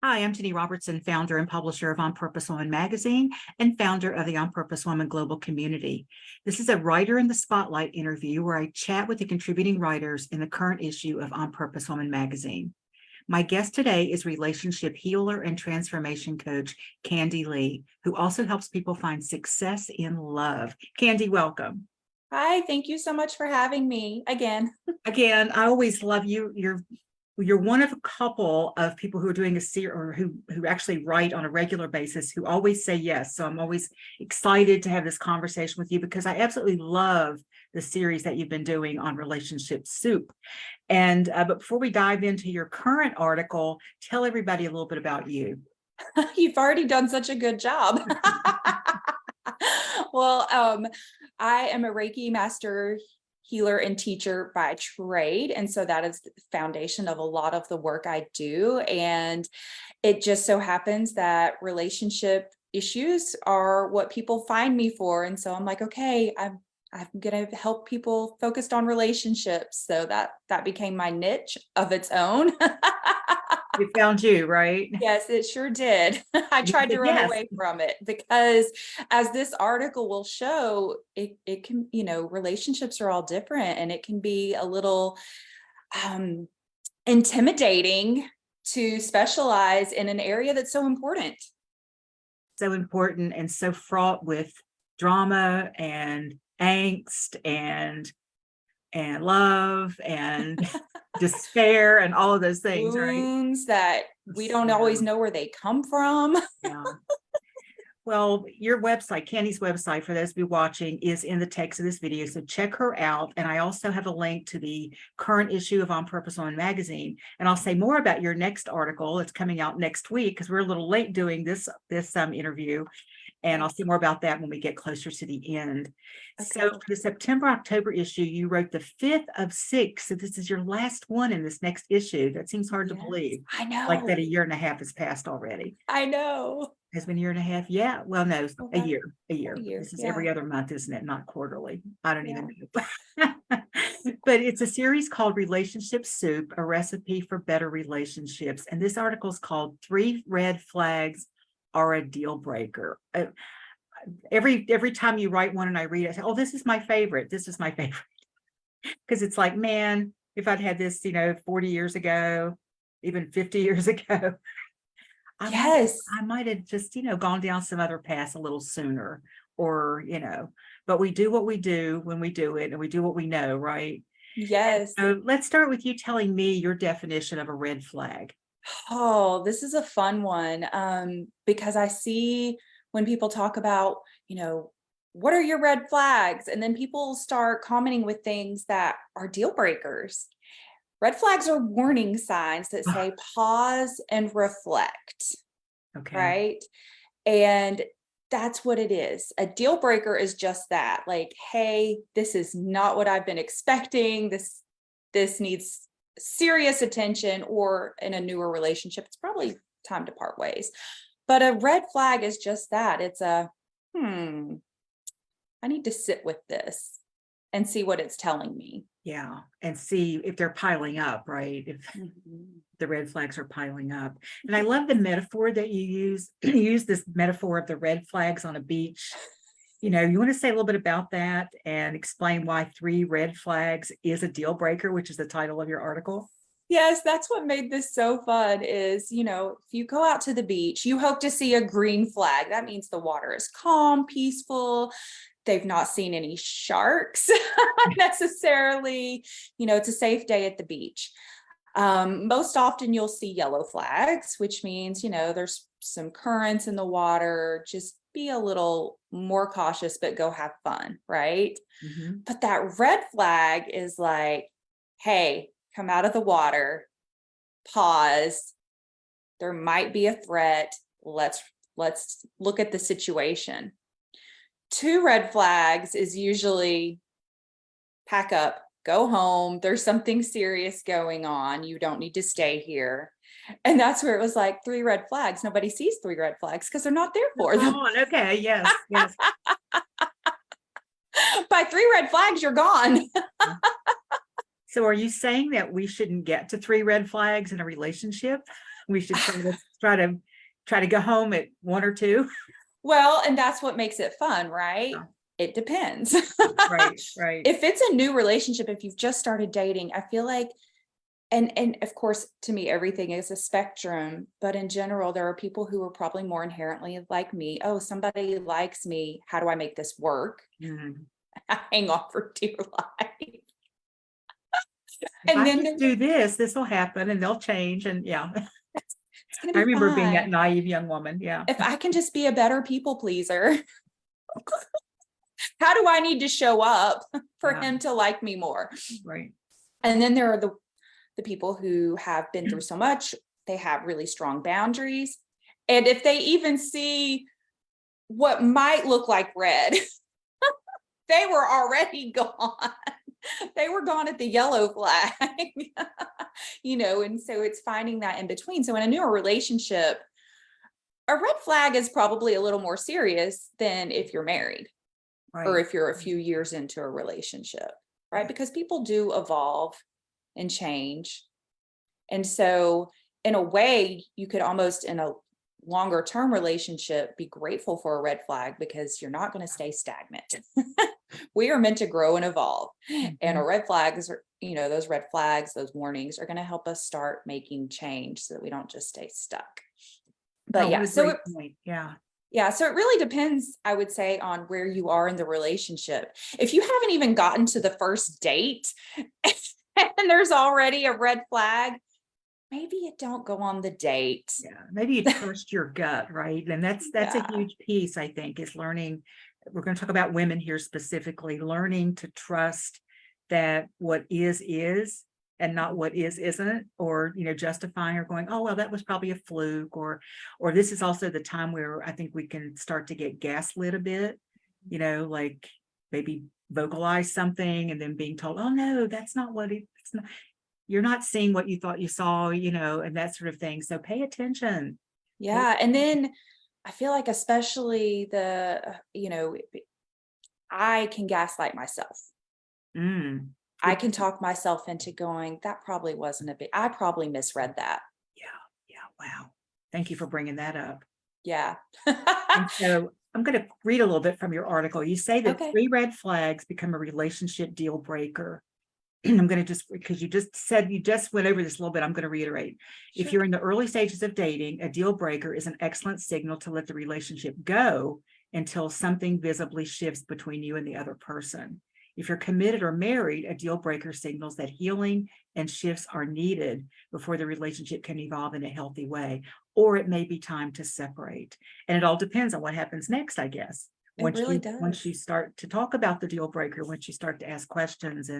Hi, I'm Ginny Robertson, founder and publisher of On Purpose Woman magazine and founder of the On Purpose Woman global community. This is a Writer in the Spotlight interview where I chat with the contributing writers in the current issue of On Purpose Woman magazine. My guest today is relationship healer and transformation coach, Kandi Leigh, who also helps people find success in love. Kandi, welcome. Hi, thank you so much for having me again. Again, I always love you. You're one of a couple of people who are doing a series or who actually write on a regular basis who always say yes. So I'm always excited to have this conversation with you because I absolutely love the series that you've been doing on relationship soup. And but before we dive into your current article, tell everybody a little bit about you. You've already done such a good job. Well, I am a Reiki master healer and teacher by trade. And so that is the foundation of a lot of the work I do. And it just so happens that relationship issues are what people find me for. And so I'm like, okay, I'm going to help people focused on relationships. So that became my niche of its own. We found you, right? Yes, it sure did. I tried to run away from it because as this article will show, it can, relationships are all different and it can be a little intimidating to specialize in an area that's so important. So important and so fraught with drama and angst and love and despair and all of those things, Wounds that we don't always know where they come from. Yeah. Well, your website, Kandi's website, for those of you watching, is in the text of this video. So check her out. And I also have a link to the current issue of On Purpose Woman magazine. And I'll say more about your next article. It's coming out next week because we're a little late doing this interview. And I'll say more about that when we get closer to the end. Okay. So for the September-October issue, you wrote the 5th of 6. So this is your last one in this next issue. That seems hard to believe. I know. Like that a year and a half has passed already. I know. Has been a year and a half. Yeah. Well, no, a year. This is every other month, isn't it? Not quarterly. I don't even know. But it's a series called Relationship Soup, a recipe for better relationships. And this article is called 3 Red Flags Are a Deal Breaker. Every time you write one and I read it, I say, oh, this is my favorite. This is my favorite. Because it's like, man, if I'd had this, 40 years ago, even 50 years ago, I might have just, gone down some other path a little sooner or, but we do what we do when we do it and we do what we know, right? Yes. So let's start with you telling me your definition of a red flag. Oh, this is a fun one because I see when people talk about, what are your red flags? And then people start commenting with things that are deal breakers. Red flags are warning signs that say pause and reflect. Okay. Right. And that's what it is. A deal breaker is just that. Like, hey, this is not what I've been expecting. This needs serious attention, or in a newer relationship, it's probably time to part ways. But a red flag is just that. It's a, I need to sit with this and see what it's telling me. Yeah. And see if they're piling up, right? If the red flags are piling up. And I love the metaphor that you use. You use this metaphor of the red flags on a beach. You want to say a little bit about that and explain why 3 red flags is a deal breaker, which is the title of your article? Yes, that's what made this so fun is, if you go out to the beach, you hope to see a green flag. That means the water is calm, peaceful. They've not seen any sharks necessarily. It's a safe day at the beach. Most often you'll see yellow flags, which means, there's some currents in the water. Just be a little more cautious, but go have fun, right? Mm-hmm. But that red flag is like, hey, come out of the water, pause. There might be a threat. Let's look at the situation. 2 red flags is usually pack up, go home. There's something serious going on. You don't need to stay here. And that's where it was like 3 red flags. Nobody sees 3 red flags because they're not there for them. Okay. Yes. By 3 red flags, you're gone. So are you saying that we shouldn't get to 3 red flags in a relationship? We should try to go home at 1 or 2. Well, and that's what makes it fun, right? Yeah. It depends. Right, right. If it's a new relationship, if you've just started dating, I feel like, and of course, to me, everything is a spectrum, but in general, there are people who are probably more inherently like me. Oh, somebody likes me. How do I make this work? Mhm. I hang on for dear life. If And I then just do this, this will happen and they'll change. And yeah, it's going I to be remember being that fine. naive young woman. Yeah, If I can just be a better people pleaser, how do I need to show up for yeah, him to like me more? right. And then there are the people who have been through so much, they have really strong boundaries. And if they even see what might look like red, they were already gone. They were gone at the yellow flag, and so it's finding that in between. So in a newer relationship, a red flag is probably a little more serious than if you're married or Right. if you're a few years into a relationship, right? Because people do evolve and change. And so in a way, you could almost in a longer term relationship be grateful for a red flag because you're not going to stay stagnant. We are meant to grow and evolve. And a Mhm. red flags are, those red flags, those warnings are going to help us start making change so that we don't just stay stuck. But Oh, what yeah, a great point. Yeah. so it really depends, I would say, on where you are in the relationship. If you haven't even gotten to the first date and there's already a red flag, maybe you don't go on the date. Yeah. Maybe you trust your gut, right? And that's a Yeah. huge piece, I think, is learning. We're going to talk about women here specifically, learning to trust that what is and not what isn't, or justifying or going, oh well, that was probably a fluke, or this is also the time where I think we can start to get gaslit a bit, like maybe vocalize something and then being told, oh no, that's not what it's not, you're not seeing what you thought you saw, and that sort of thing. So pay attention. Pay Yeah. And then I feel like, especially I can gaslight myself. Mm, I good. can talk myself into going, that probably wasn't I probably misread that. Yeah, yeah. Wow. Thank you for bringing that up. Yeah. And so I'm going to read a little bit from your article. You say that Okay. 3 red flags become a relationship deal breaker. I'm going to just, because you just went over this a little bit, I'm going to reiterate. If Sure. you're in the early stages of dating, a deal breaker is an excellent signal to let the relationship go until something visibly shifts between you and the other person. If you're committed or married, a deal breaker signals that healing and shifts are needed before the relationship can evolve in a healthy way, or it may be time to separate. And it all depends on what happens next, I guess. It Once really you does. start to talk about the deal breaker, once you start to ask questions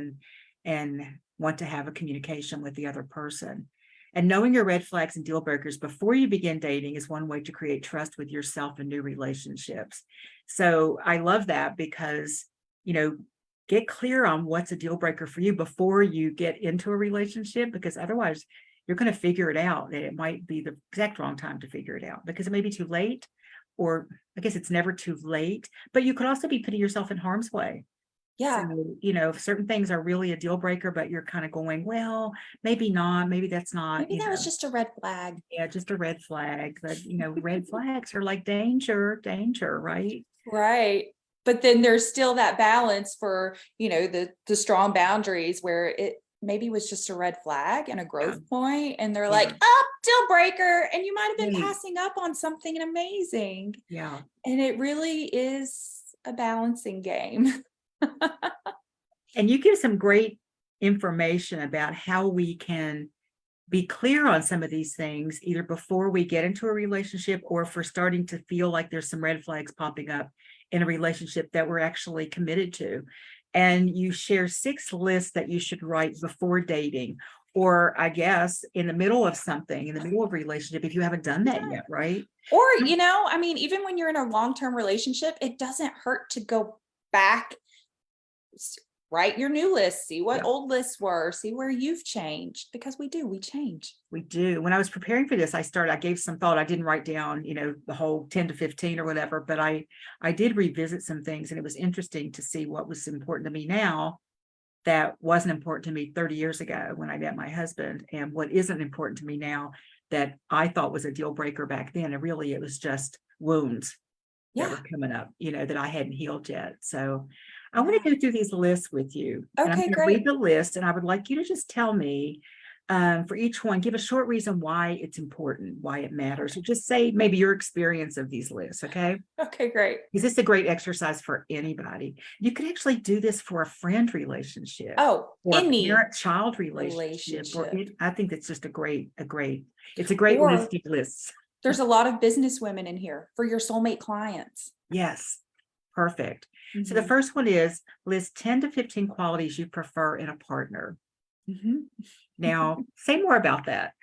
and want to have a communication with the other person. And knowing your red flags and deal breakers before you begin dating is one way to create trust with yourself in new relationships. So I love that because, get clear on what's a deal breaker for you before you get into a relationship, because otherwise you're going to figure it out. And it might be the exact wrong time to figure it out because it may be too late, or I guess it's never too late, but you could also be putting yourself in harm's way. So, Yeah. if certain things are really a deal breaker, but you're kind of going, well, maybe not, maybe that's not, Maybe that was just a red flag. yeah, just a red flag. But, red flags are like danger, right? Right. But then there's still that balance for, the strong boundaries where it maybe was just a red flag and a Yeah. growth point, and they're Yeah. like, oh, deal breaker. And you might have been Right. passing up on something amazing. Yeah. And it really is a balancing game. And you give some great information about how we can be clear on some of these things, either before we get into a relationship or if we're starting to feel like there's some red flags popping up in a relationship that we're actually committed to. And you share 6 lists that you should write before dating, or I guess in the middle of something, in the middle of a relationship, if you haven't done that yet, right? Or, even when you're in a long-term relationship, it doesn't hurt to go back, write your new list, see what Yeah. old lists were, see where you've changed, because we change. We do. When I was preparing for this, I gave some thought. I didn't write down, the whole 10 to 15 or whatever, but I did revisit some things, and it was interesting to see what was important to me now that wasn't important to me 30 years ago when I met my husband, and what isn't important to me now that I thought was a deal breaker back then. And really, it was just wounds that Yeah. were coming up, that I hadn't healed yet. So I want to go through these lists with you. And I'm Okay, going to read great. the list, and I would like you to just tell me for each one, give a short reason why it's important, why it matters, or just say maybe your experience of these lists. Okay. Okay, great. Because this is a great exercise for anybody. You could actually do this for a friend relationship. Oh, Or a any parent-child relationship. I think it's just it's a great Or listy list. there's a lot of business women in here for your soulmate clients. Yes, perfect. So the Mhm. first one is list 10 to 15 qualities you prefer in a partner. Mhm. Now, say more about that.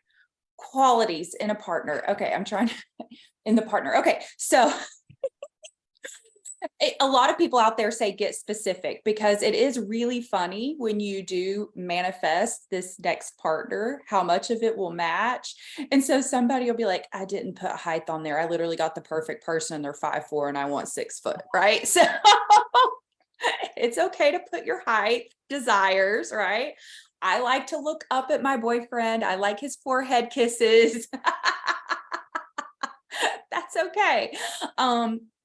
Qualities in a partner. Okay, I'm trying in the partner. Okay, so a lot of people out there say get specific, because it is really funny when you do manifest this next partner, how much of it will match. And so somebody will be like, I didn't put height on there. I literally got the perfect person and they're 5'4" and I want 6 foot, right? So it's okay to put your height desires, right? I like to look up at my boyfriend. I like his forehead kisses. That's okay.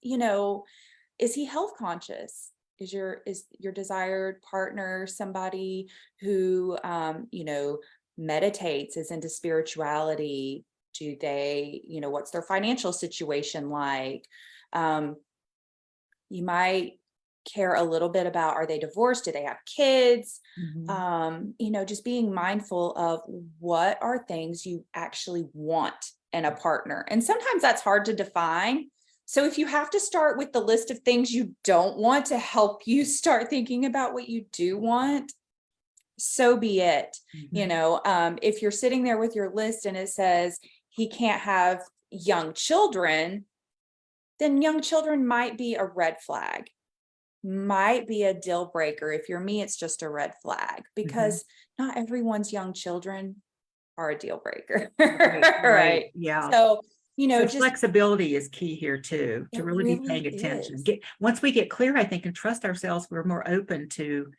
You know, is he health conscious? Is your desired partner somebody who meditates, is into spirituality? Do they, what's their financial situation like? You might care a little bit about, are they divorced? Do they have kids? Just being mindful of what are things you actually want in a partner. And sometimes that's hard to define. So if you have to start with the list of things you don't want to help you start thinking about what you do want, so be it. If you're sitting there with your list and it says he can't have young children, then young children might be a red flag, might be a deal breaker. If you're me, it's just a red flag, because not everyone's young children are a deal breaker. Right. Yeah. So, just flexibility is key here too, to really be paying attention. Once we get clear, I think, and trust ourselves, we're more open to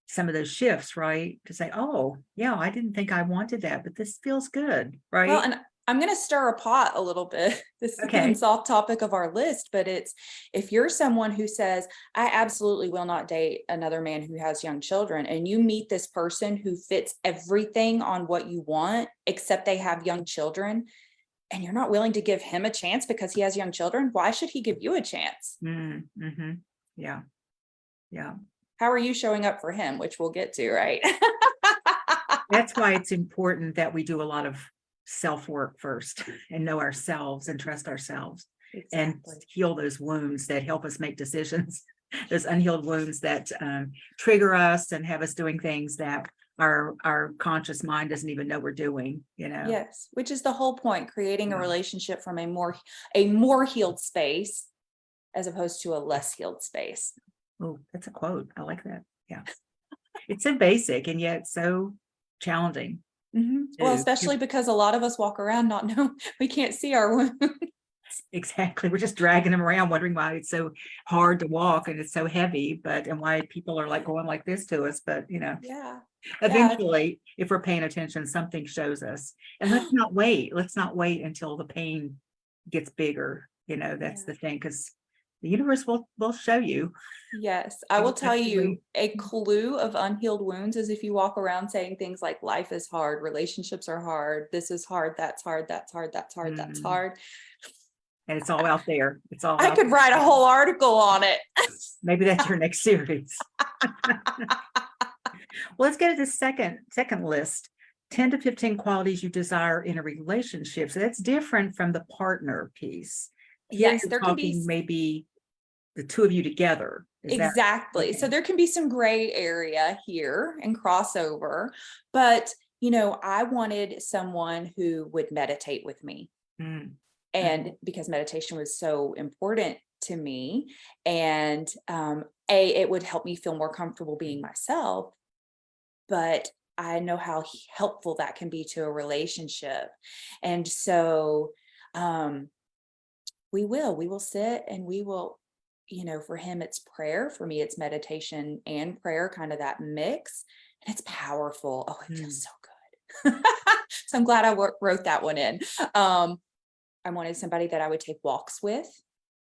some of those shifts, right? To say, oh, yeah, I didn't think I wanted that, but this feels good, right? Well, and I'm going to stir a pot a little bit. This is off topic of our list, but it's, if you're someone who says, I absolutely will not date another man who has young children, and you meet this person who fits everything on what you want, except they have young children, and you're not willing to give him a chance because he has young children, why should he give you a chance? Yeah. Yeah. How are you showing up for him, which we'll get to, right? That's why it's important that we do a lot of self-work first and know ourselves and trust ourselves and heal those wounds that help us make decisions, those unhealed wounds that trigger us and have us doing things that our conscious mind doesn't even know we're doing, Yes, which is the whole point, creating a relationship from a more healed space as opposed to a less healed space. Oh, that's a quote. I like that. Yeah. It's so basic and yet so challenging. Well, especially because a lot of us walk around not know, we can't see our wounds. Exactly. We're just dragging them around, wondering why it's so hard to walk and it's so heavy, and why people are like going like this to us. But eventually, if we're paying attention, something shows us. And let's not wait. Let's not wait until the pain gets bigger. That's the thing, because the universe will show you. Yes, I will tell you, a clue of unhealed wounds is if you walk around saying things like life is hard, relationships are hard, this is hard, that's hard, that's hard, that's hard, that's hard. And it's all out there. I could write a whole article on it. Maybe that's your next series. Well, let's go to the second list. 10 to 15 qualities you desire in a relationship. So that's different from the partner piece. Yes, there can be maybe the two of you together. Exactly. So there can be some gray area here and crossover, but I wanted someone who would meditate with me. And because meditation was so important to me, and it would help me feel more comfortable being myself, but I know how helpful that can be to a relationship. And so we will sit and we will, for him, it's prayer. For me, it's meditation and prayer, kind of that mix. And it's powerful. Oh, it feels so good. So I'm glad I wrote that one in. I wanted somebody that I would take walks with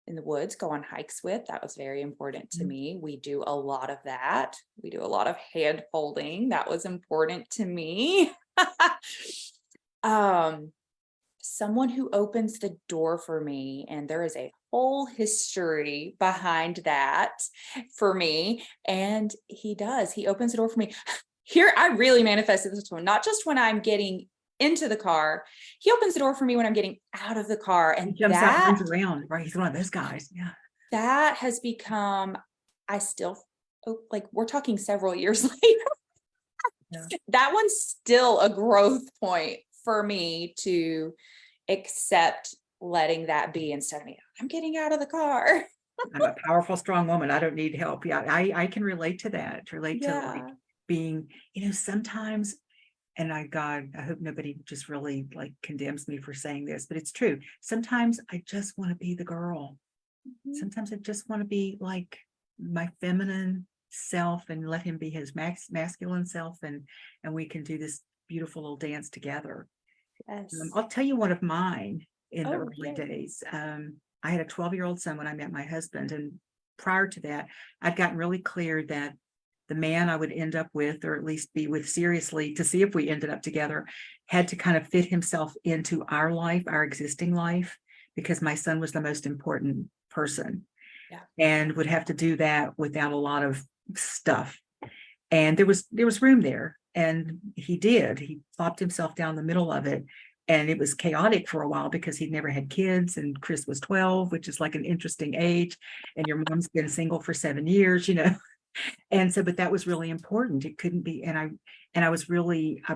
in the woods, go on hikes with. That was very important to me. We do a lot of that. We do a lot of hand holding. That was important to me. Someone who opens the door for me, and there is a whole history behind that for me. And he opens the door for me. Here, I really manifested this one, not just when I'm getting into the car. He opens the door for me when I'm getting out of the car. And He jumps out, runs around, right? He's one of those guys. Yeah. That has become, like, we're talking several years later. Yeah. That one's still a growth point for me to accept letting that be instead of me, I'm getting out of the car. I'm a powerful, strong woman. I don't need help. Yeah, I can relate to that, to like being, sometimes, and God, I hope nobody just really like condemns me for saying this, but it's true. Sometimes I just want to be the girl. Mm-hmm. Sometimes I just want to be like my feminine self and let him be his masculine self, and we can do this beautiful little dance together. Yes. I'll tell you one of mine in the early days. I had a 12-year-old son when I met my husband, and prior to that, I'd gotten really clear that the man I would end up with, or at least be with seriously to see if we ended up together, had to kind of fit himself into our life, our existing life, because my son was the most important person. Yeah. And would have to do that without a lot of stuff. And there was room there. And he plopped himself down the middle of it. And it was chaotic for a while because he'd never had kids, and Chris was 12, which is like an interesting age. And your mom's been single for 7 years, And so, but that was really important. It couldn't be, and I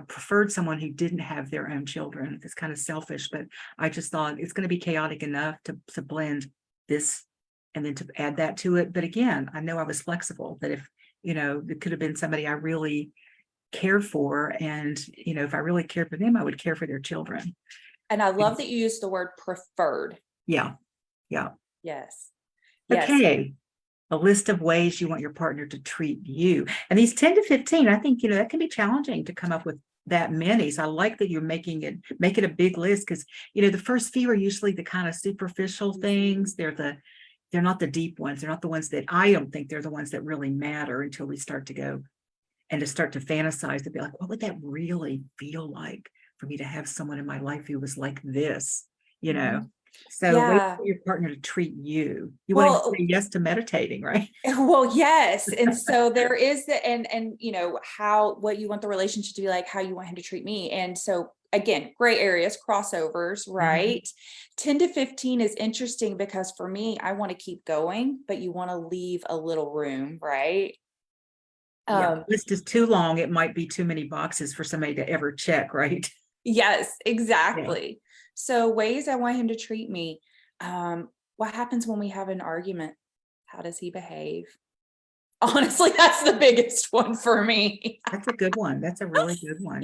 preferred someone who didn't have their own children. It's kind of selfish, but I just thought it's going to be chaotic enough to blend this and then to add that to it. But again, I know I was flexible, that if, it could have been somebody I really cared for. And, if I really cared for them, I would care for their children. And I love that you used the word preferred. Yeah. Yeah. Yes. Okay. A list of ways you want your partner to treat you. And these 10 to 15, I think, that can be challenging to come up with that many. So I like that you're make it a big list, because, the first few are usually the kind of superficial things. They're not the deep ones. They're not the ones that I don't think they're the ones that really matter until we start to go and to start to fantasize, to be like, what would that really feel like for me to have someone in my life who was like this, So wait for your partner to treat you. You want to say yes to meditating, right? Well, yes. And so there is and what you want the relationship to be like, how you want him to treat me. And so again, gray areas, crossovers, right? Mm-hmm. 10 to 15 is interesting because for me, I want to keep going, but you want to leave a little room, right? List is too long. It might be too many boxes for somebody to ever check, right? Yes, exactly. Yeah. So ways I want him to treat me. What happens when we have an argument? How does he behave? Honestly, that's the biggest one for me. That's a good one. That's a really good one.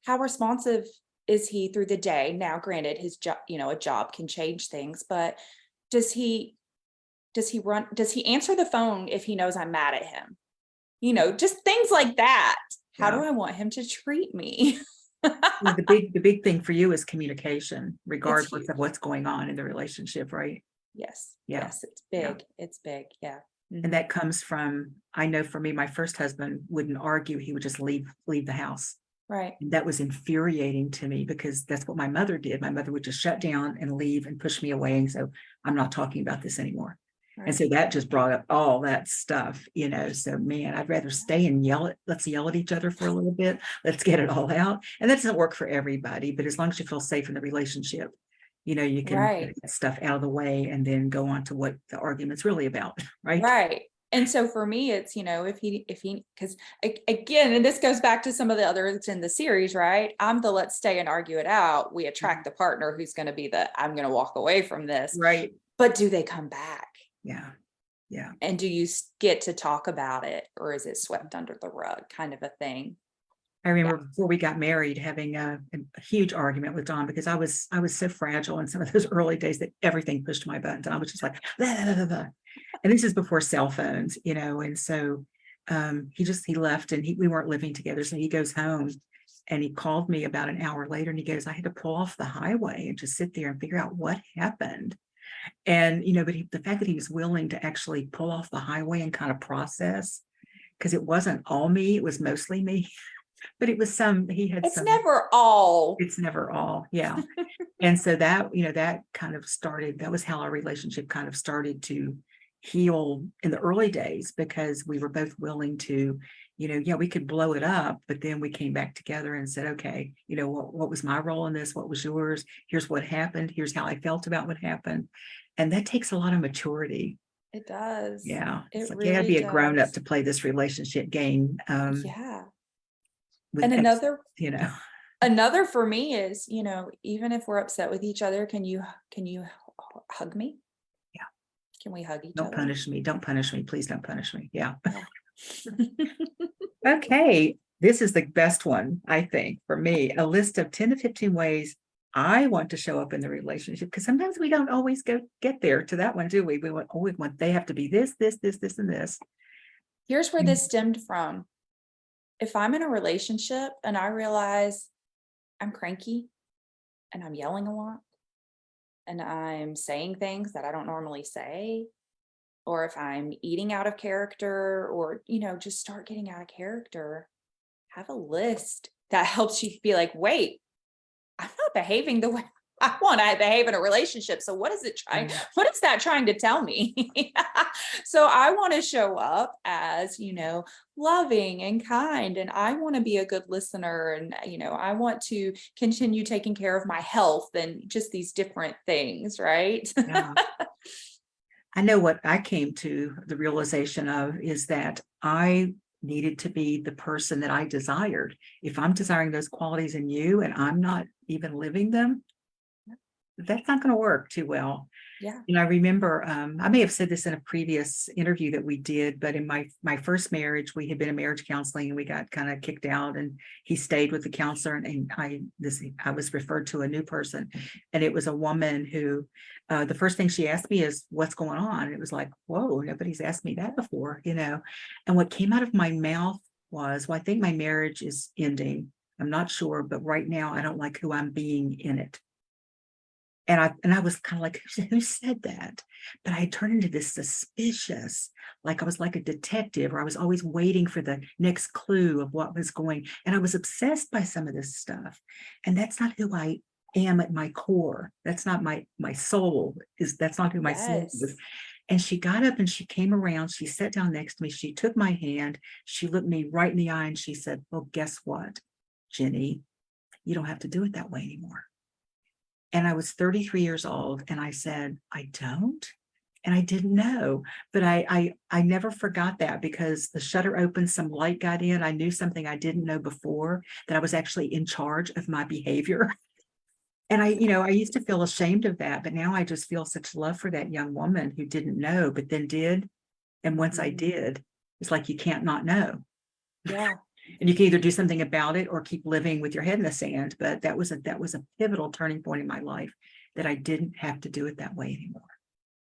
How responsive is he through the day? Now, granted, his job, a job can change things, but does he answer the phone if he knows I'm mad at him? Just things like that. How do I want him to treat me? The big thing for you is communication, regardless of what's going on in the relationship, right? Yes. Yeah. Yes, it's big. Yeah. It's big. Yeah. Mm-hmm. And that comes from, I know for me, my first husband wouldn't argue. He would just leave the house. Right. And that was infuriating to me because that's what my mother did. My mother would just shut down and leave and push me away. And so I'm not talking about this anymore. Right. And so that just brought up all that stuff, so man, I'd rather stay and let's yell at each other for a little bit. Let's get it all out. And that doesn't work for everybody, but as long as you feel safe in the relationship, you can get that stuff out of the way and then go on to what the argument's really about. Right. Right. And so for me, it's, if he, because again, and this goes back to some of the others in the series, right? I'm the let's stay and argue it out. We attract the partner who's going to be I'm going to walk away from this. Right. But do they come back? Yeah. Yeah. And do you get to talk about it, or is it swept under the rug kind of a thing? I remember before we got married having a huge argument with Don because I was so fragile in some of those early days that everything pushed my buttons. And I was just like, blah, blah, blah, blah. And this is before cell phones, and so he left and we weren't living together. So he goes home and he called me about an hour later and he goes, I had to pull off the highway and just sit there and figure out what happened. And, but the fact that he was willing to actually pull off the highway and kind of process, because it wasn't all me, it was mostly me, but it was It's never all. It's never all. Yeah. And so that, that kind of started, that was how our relationship kind of started to heal in the early days, because we were both willing to, we could blow it up, but then we came back together and said, okay, what was my role in this? What was yours? Here's what happened. Here's how I felt about what happened. And that takes a lot of maturity. It does. Yeah. It's like really you gotta be a grown up does. to play this relationship game. Yeah. And another for me is, even if we're upset with each other, can you hug me? Yeah. Can we hug each other? Don't punish me. Please don't punish me. Yeah. Okay. This is the best one, I think, for me. A list of 10 to 15 ways I want to show up in the relationship, because sometimes we don't always get there to that one, do we? We want they have to be this, and this. Here's where this stemmed from. If I'm in a relationship and I realize I'm cranky and I'm yelling a lot and I'm saying things that I don't normally say, or if I'm eating out of character, or, just start getting out of character, have a list that helps you be like, wait, I'm not behaving the way I want to behave in a relationship. So what is it trying? What is that trying to tell me? So I want to show up as, loving and kind, and I want to be a good listener, and, I want to continue taking care of my health and just these different things. Right. Yeah. I know what I came to the realization of is that I needed to be the person that I desired. If I'm desiring those qualities in you and I'm not even living them, that's not going to work too well. Yeah. And I remember, I may have said this in a previous interview that we did, but in my first marriage, we had been in marriage counseling and we got kind of kicked out, and he stayed with the counselor, and I was referred to a new person, and it was a woman who, the first thing she asked me is, what's going on? And it was like, whoa, nobody's asked me that before, and what came out of my mouth was, well, I think my marriage is ending. I'm not sure, but right now I don't like who I'm being in it. And I was kind of like, who said that? But I turned into this suspicious, like I was like a detective, or I was always waiting for the next clue of what was going. And I was obsessed by some of this stuff. And that's not who I am at my core. That's not my soul. That's not who my soul is. And she got up and she came around. She sat down next to me. She took my hand. She looked me right in the eye and she said, well, guess what, Ginny? You don't have to do it that way anymore. And I was 33 years old, and I said, I don't. And I didn't know, but I never forgot that, because the shutter opened, some light got in. I knew something I didn't know before, that I was actually in charge of my behavior. And I used to feel ashamed of that, but now I just feel such love for that young woman who didn't know, but then did. And once I did, it's like, you can't not know. Yeah. And you can either do something about it or keep living with your head in the sand. But that was a pivotal turning point in my life, that I didn't have to do it that way anymore.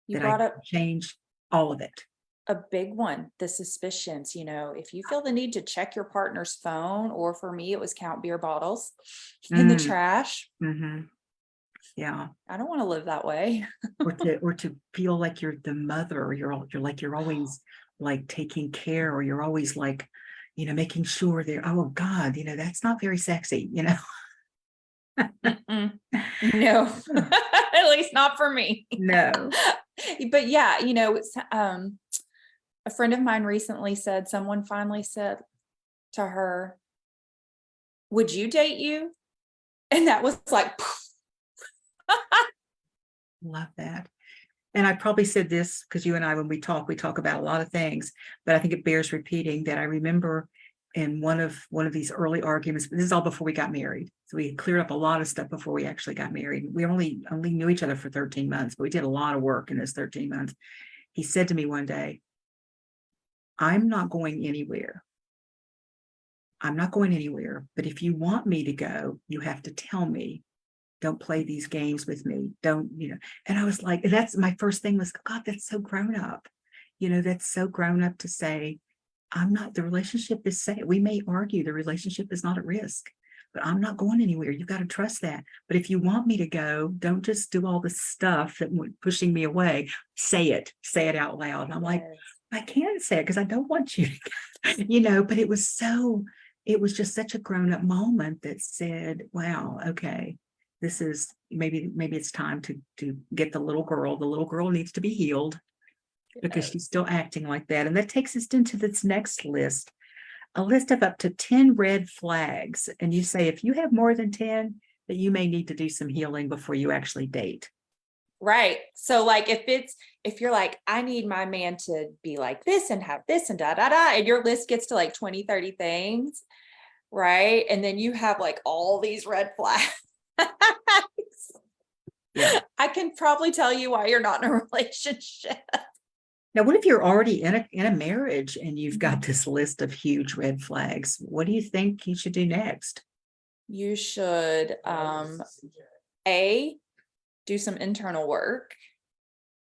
You brought up change all of it. A big one, the suspicions. If you feel the need to check your partner's phone, or for me, it was count beer bottles in the trash. Mm-hmm. Yeah. I don't want to live that way. or to feel like you're the mother, or you're always like taking care, or you're always like, making sure they're, oh God, that's not very sexy, No, at least not for me. No. But yeah, a friend of mine recently said, someone finally said to her, would you date you? And that was like, love that. And I probably said this because you and I, when we talk about a lot of things, but I think it bears repeating that I remember in one of these early arguments, this is all before we got married. So we cleared up a lot of stuff before we actually got married. We only knew each other for 13 months, but we did a lot of work in those 13 months. He said to me one day, I'm not going anywhere. I'm not going anywhere, but if you want me to go, you have to tell me. Don't play these games with me. Don't, and I was like, that's my first thing was, God, that's so grown up. That's so grown up to say, the relationship is safe. We may argue the relationship is not at risk, but I'm not going anywhere. You've got to trust that. But if you want me to go, don't just do all the stuff that pushing me away. Say it out loud. And I'm like, I can't say it because I don't want you to, but it was just such a grown-up moment that said, wow, okay, this is maybe it's time to get the little girl. The little girl needs to be healed because she's still acting like that. And that takes us into this next list, a list of up to 10 red flags. And you say, if you have more than 10, that you may need to do some healing before you actually date. Right. So like if you're like, I need my man to be like this and have this and da, da, da, and your list gets to like 20, 30 things, right? And then you have like all these red flags. Yeah. I can probably tell you why you're not in a relationship. Now, what if you're already in a marriage and you've got this list of huge red flags? What do you think you should do next? You should do some internal work,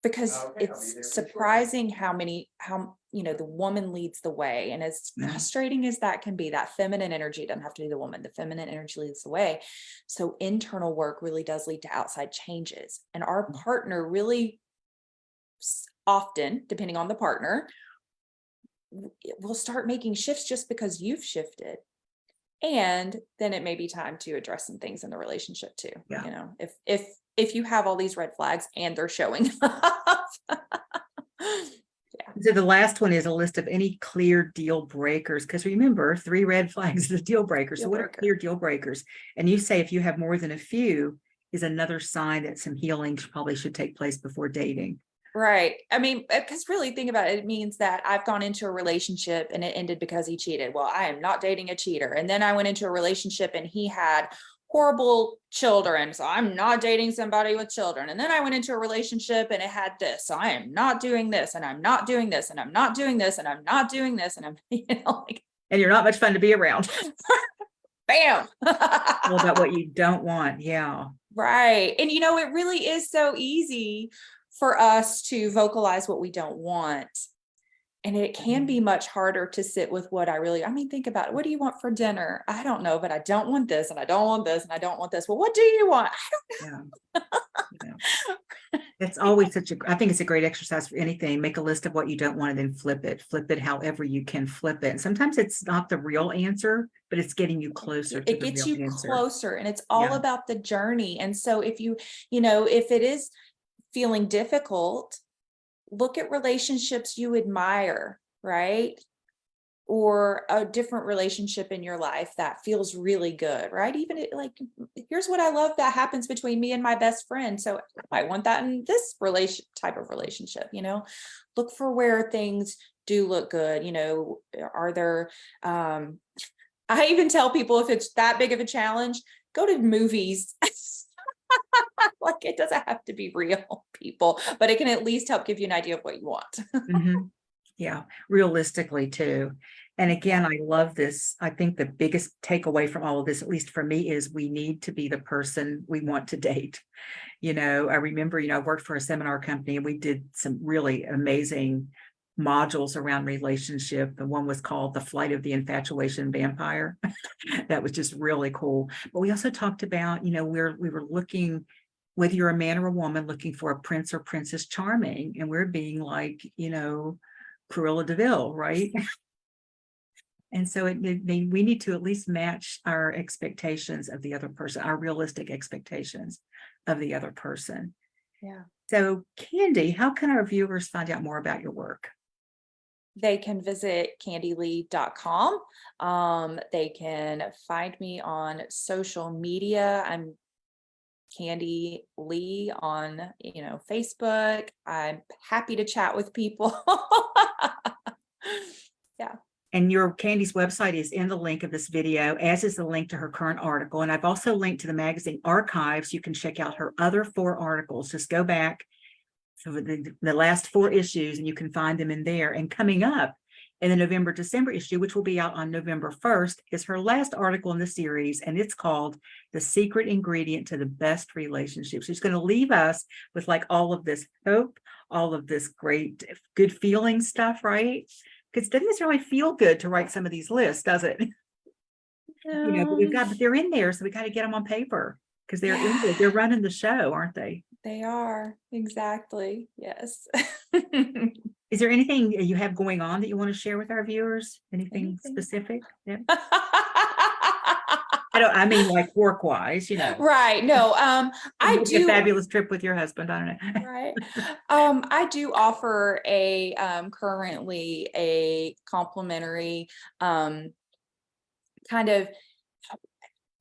because it's surprising how the woman leads the way. And as frustrating as that can be, that feminine energy doesn't have to be the woman. The feminine energy leads the way. So internal work really does lead to outside changes. And our partner really often, depending on the partner, will start making shifts just because you've shifted. And then it may be time to address some things in the relationship too. Yeah. If you have all these red flags and they're showing up. Yeah. So the last one is a list of any clear deal breakers. Because remember, 3 red flags is a deal breaker. So what are clear deal breakers? And you say if you have more than a few is another sign that some healing probably should take place before dating. Right. I mean, because really think about it, it means that I've gone into a relationship and it ended because he cheated. Well, I am not dating a cheater. And then I went into a relationship and he had horrible children. So I'm not dating somebody with children. And then I went into a relationship and it had this. So I am not doing this, and I'm not doing this, and I'm not doing this, and I'm not doing this. And I'm, like, and you're not much fun to be around. Bam. All about what you don't want. Yeah. Right. And it really is so easy for us to vocalize what we don't want. And it can be much harder to sit with what think about it. What do you want for dinner? I don't know, but I don't want this, and I don't want this, and I don't want this. Well, what do you want? I don't know. Yeah. It's always I think it's a great exercise for anything. Make a list of what you don't want and then flip it however you can flip it. And sometimes it's not the real answer, but it's getting you closer to it the gets real you answer. Closer, and it's all about the journey. And so if if it is feeling difficult, look at relationships you admire, right? Or a different relationship in your life that feels really good, right? Even here's what I love that happens between me and my best friend. So I want that in this type of relationship, look for where things do look good. Are there, I even tell people if it's that big of a challenge, go to movies. Like, it doesn't have to be real people, but it can at least help give you an idea of what you want. Mm-hmm. Yeah, realistically too. And again, I love this. I think the biggest takeaway from all of this, at least for me, is we need to be the person we want to date. I remember, I worked for a seminar company and we did some really amazing modules around relationship. The one was called The Flight of the Infatuation Vampire. That was just really cool. But we also talked about, we were looking, whether you're a man or a woman, looking for a prince or princess charming, and we're being like, Cruella de Vil, right? And so we need to at least match our expectations of the other person, our realistic expectations of the other person. Yeah. So Kandi, how can our viewers find out more about your work? They can visit kandileigh.com. They can find me on social media. I'm Kandi Leigh on, Facebook. I'm happy to chat with people. Yeah. And your Kandi's website is in the link of this video, as is the link to her current article. And I've also linked to the magazine archives. You can check out her other 4 articles. Just go back to the last 4 issues and you can find them in there. And coming up in the November-December issue, which will be out on November 1st, is her last article in the series. And it's called The Secret Ingredient to the Best Relationships. She's going to leave us with all of this hope, all of this great, good feeling stuff, right? Because doesn't this really feel good to write some of these lists, does it? But they're in there, so we got to get them on paper because they're in there. They're running the show, aren't they? They are, exactly. Yes. Is there anything you have going on that you want to share with our viewers? Anything specific? Yeah. I mean like work-wise, Right. No, I a do. fabulous trip with your husband. I don't know. Right. I do offer currently a complimentary kind of,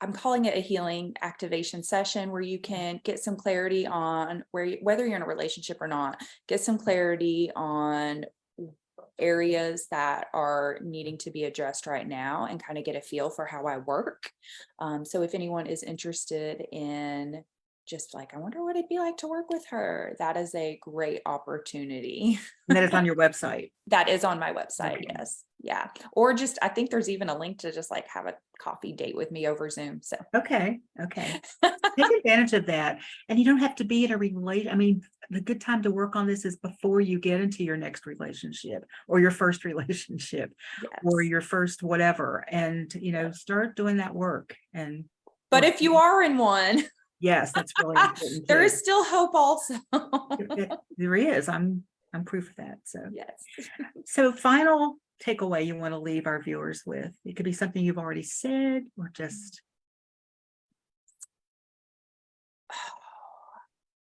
I'm calling it a healing activation session where you can get some clarity on whether you're in a relationship or not, get some clarity on areas that are needing to be addressed right now and kind of get a feel for how I work. So if anyone is interested in just like, I wonder what it'd be like to work with her, that is a great opportunity. And that is on your website. That is on my website. Okay. Yes. Yeah. Or just, I think there's even a link to just like have a coffee date with me over Zoom. So. Okay. Take advantage of that. And you don't have to be in a relationship. I mean, the good time to work on this is before you get into your next relationship or your first relationship or your first whatever. And, start doing that work. But if you are in one. Yes, that's really important. There is still hope also. There is. I'm proof of that. So yes. So final takeaway you want to leave our viewers with? It could be something you've already said or just.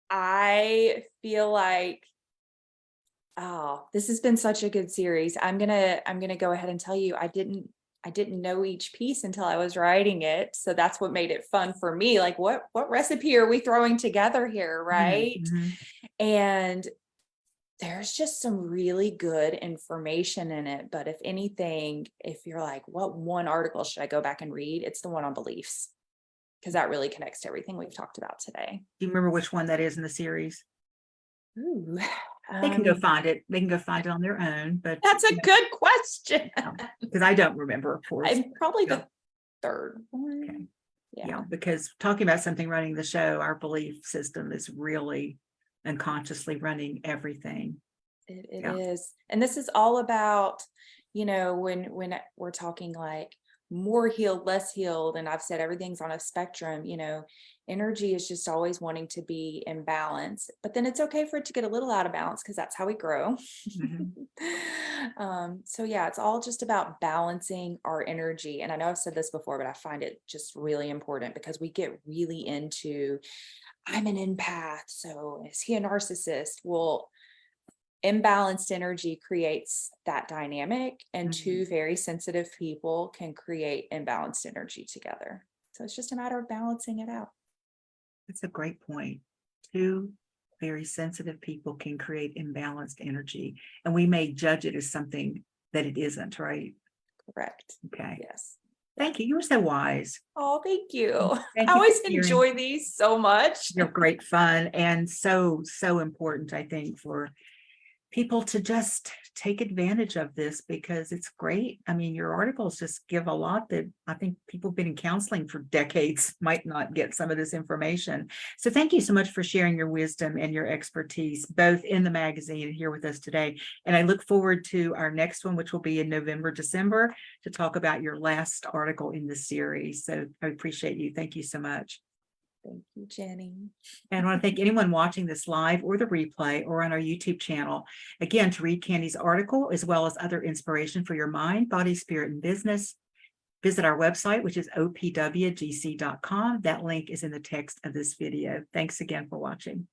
I feel like, this has been such a good series. I'm gonna go ahead and tell you, I didn't know each piece until I was writing it. So that's what made it fun for me. Like what recipe are we throwing together here? Right. Mm-hmm. And there's just some really good information in it. But if anything, if you're like, what one article should I go back and read? It's the one on beliefs, because that really connects to everything we've talked about today. Do you remember which one that is in the series? Ooh, they can go find it. They can go find it on their own. But that's a good question. Because I don't remember, of course. Probably the third one. Okay. Yeah, because talking about something running the show, our belief system is really unconsciously running everything. It is. And this is all about, when we're talking like more healed, less healed, and I've said everything's on a spectrum, energy is just always wanting to be in balance, but then it's okay for it to get a little out of balance because that's how we grow. Mm-hmm. So yeah, it's all just about balancing our energy. And I know I've said this before, but I find it just really important because we get really into, I'm an empath, so is he a narcissist? Well, imbalanced energy creates that dynamic, and two very sensitive people can create imbalanced energy together. So it's just a matter of balancing it out. That's a great point. Two very sensitive people can create imbalanced energy, and we may judge it as something that it isn't, right? Correct. Okay. Yes. Thank you. You were so wise. Oh, thank you. Thank I you always enjoy these so much. You're great fun and so important, I think, for people to just take advantage of this because it's great. I mean, your articles just give a lot that I think people who've been in counseling for decades might not get some of this information. So thank you so much for sharing your wisdom and your expertise, both in the magazine and here with us today. And I look forward to our next one, which will be in November, December, to talk about your last article in the series. So I appreciate you. Thank you so much. Thank you, Jenny. And I want to thank anyone watching this live or the replay or on our YouTube channel. Again, to read Kandi's article, as well as other inspiration for your mind, body, spirit, and business, visit our website, which is opwgc.com. That link is in the text of this video. Thanks again for watching.